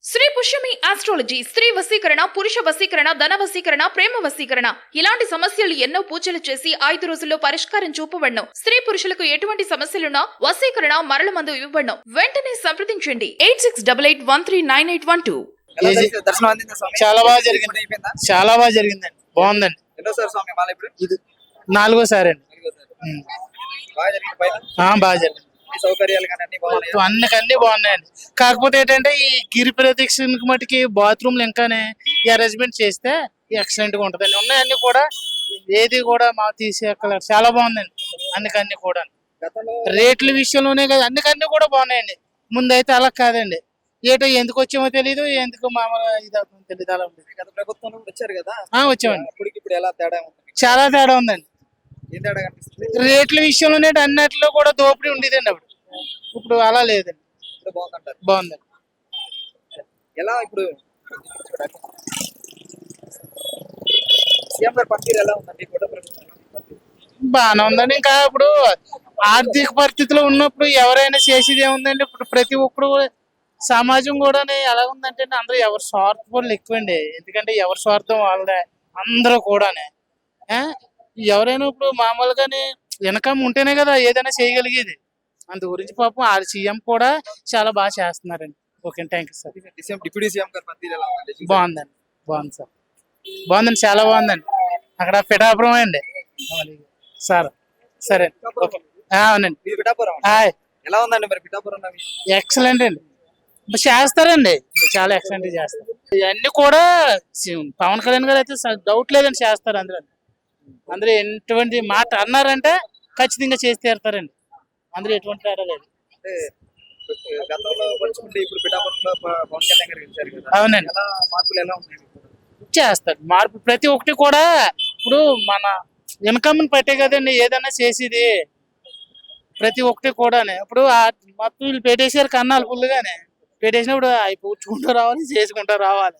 Shri Pushyami astrology స్త్రీ వశీకరణ పురుష వశీకరణ ధన వశీకరణ ప్రేమ వశీకరణ ఇలాంటి సమస్యలు ఎన్నో పూజలు చేసి 5 రోజుల్లో పరిష్కారం చూపబడను. స్త్రీ పురుషులకు ఎటువంటి సమస్యలున్నా వశీకరణ మరల మందు ఇవ్వబడను. వెంటనే సంప్రదించండి 8688139812. దర్శనం అందిందా స్వామి? చాలా బాగా జరిగింది. అయిపోయిందా? చాలా బాగా జరిగిందండి. బాగుందండి. ఎన్నోసారి స్వామి మాల ఇప్పుడు? ఇది 4సారి అండి. బాగా జరిగింది పైన? బాగా జరిగింది. ఈ సౌకర్యాలు కానీ అన్ని బాగున్నాయి. అన్ని బాగున్నాయండి. కాకపోతే ఏంటంటే ఈ గిరి ప్రదక్షిణకి మటుకి బాత్రూమ్లు ఇంకానే ఈ అరేంజ్మెంట్ చేస్తే ఎక్సలెంట్ గా ఉంటదండి. ఉన్నాయన్నీ కూడా ఏది కూడా మాకు తీసేయక్కర్లేదు. చాలా బాగుందండి. అన్ని కూడా గతంలో రేట్ల విషయంలోనే కదా అన్ని కూడా బాగున్నాయండి. ముందైతే అలా కాదండి. ఏటో ఎందుకు వచ్చామో తెలీదు, ఎందుకు మామూలు ఇది అవుతుందో తెలీదు. అలా ఉంది. గత ప్రభుత్వం వచ్చారు కదా, వచ్చామండి. అప్పటికి ఇప్పుడు ఎలా తేడా ఉంది? చాలా తేడా ఉందండి. ఏం తేడా కనిపిస్తుంది? రేట్ల విషయంలోనే అన్నిట్లో కూడా దోపిడీ ఉండేదండి అప్పుడు. ఇప్పుడు అలా లేదండి. ఇప్పుడు బాగుందంటారు. బాగుందండి. ఎలా ఇప్పుడు సీఎం గారి పనితీరు ఎలా ఉందండి? కూడా ప్రభుత్వం బాగానే ఉందండి. ఇంకా ఇప్పుడు ఆర్థిక పరిస్థితిలో ఉన్నప్పుడు ఎవరైనా చేసేది ఏముందండి. ఇప్పుడు ప్రతి ఒక్కరు సమాజం కూడా ఎలా ఉందంటే అందరూ ఎవరి స్వార్థపరులు ఎక్కువండి. ఎందుకంటే ఎవరి స్వార్థం వాళ్ళదే అందరూ కూడానే. ఎవరైనా ఇప్పుడు మామూలుగానే ఇన్కమ్ ఉంటేనే కదా ఏదైనా చేయగలిగేది. అందు గురించి పాపం ఆ సీఎం కూడా చాలా బాగా చేస్తున్నారండి. Okay, thank you sir. Deputy CM గారి పనితీరు ఎలా ఉందండి? బాగుందండి. బాగుంది సార్. బాగుందండి. చాలా బాగుందండి. అక్కడ పిఠాపురం అండి సార్. సరే ఓకే. అవునండి. మీరు పిఠాపురం హాయ్. ఎలా ఉందండి మరి పిఠాపురం నవి? ఎక్సలెంట్ అండి. చేస్తారండి. చాలా ఎక్సలెంట్ చేస్తారు. ఇవన్నీ కూడా పవన్ కళ్యాణ్ గారు అయితే డౌట్ లేదండి, చేస్తారు. అందరూ ఎటువంటి మాట అన్నారంటే ఖచ్చితంగా చేసి తీరుతారండి. అందరూ ఎటువంటి తేడా లేదు. అంటే గతంలో పోల్చుకుంటే ఇప్పుడు పిఠాపురంలో పవన్ కళ్యాణ్ గారు గెలిచారు కదా, అవునండి. ఎలా మార్పులు ఎలా ఉన్నాయి? చేస్తారు మార్పు. ప్రతి ఒక్కటి కూడా ఇప్పుడు మన ఇన్కమ్ పట్టే కదండి ఏదైనా చేసేది. ప్రతి ఒక్కటి కూడా ఇప్పుడు మొత్తం వీళ్ళు పెట్టేసారు కన్నాలు ఫుల్గానే పెట్టేసినప్పుడు అవి పూడ్చుకుంటూ రావాలి, చేసుకుంటూ రావాలి.